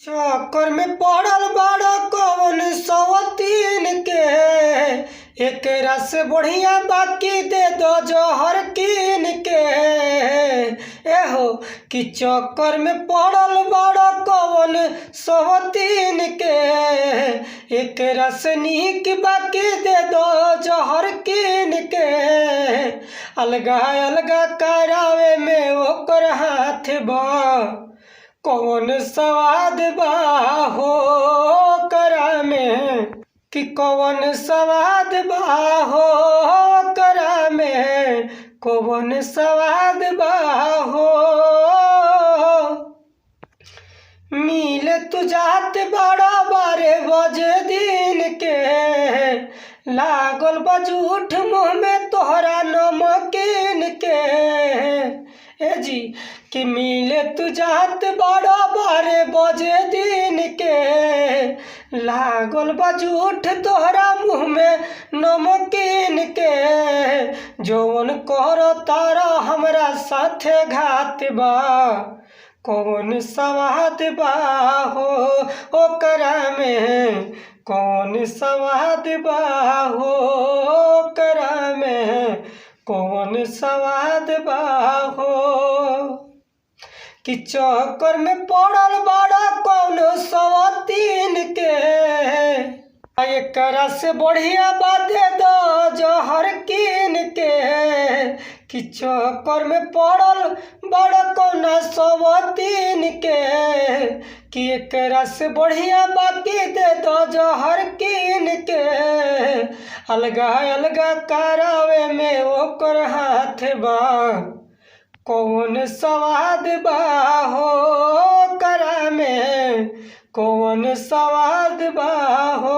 चक्कर में पड़ल बड़ा कौन सवतीन के, एक रस बढ़िया बाकी दे दो जहर कीन के। एहो कि चक्कर में पड़ल बड़ा कौन सवतीन के, एक रस नीक बाकी दे दो जहर कीन के। अलगा अलगा करावे में ओकर हाथ बा, कौन स्वाद बा हो करा में, कि कौन स्वाद बा हो करा में, कौन स्वाद बा हो। मिले तू जात बड़ा 12 बजे दिन के, लागल बा झूठ मुँह में तोहरा नमकीन के। ए जी कि मिले तू जात बड़ा 12 बजे दिन के, लागल बा झूठ तोहरा मुँह में नमकीन के। जौन करो तारा हमरा साथे घात बा, कौन स्वाद बा हो ओकरा में, कौन स्वाद बा हो ओकरा में, कौन स्वाद बा हो। कि चक्कर में पड़ल बड़ा कौन सवतीन के, एकरा से बढ़िया बाते दो जहर कीन के। कि चक्कर में पड़ल बड़ा कौन सवतीन के, कि एकरा से बढ़िया बाकी दे दो जहर कीन के। अलगा अलगा करावे में ओकर हाथ बा, कौन स्वाद बा हो करा में, कौन स्वाद बा हो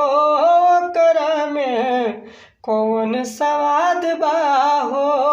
करा में, कौन स्वाद बा हो।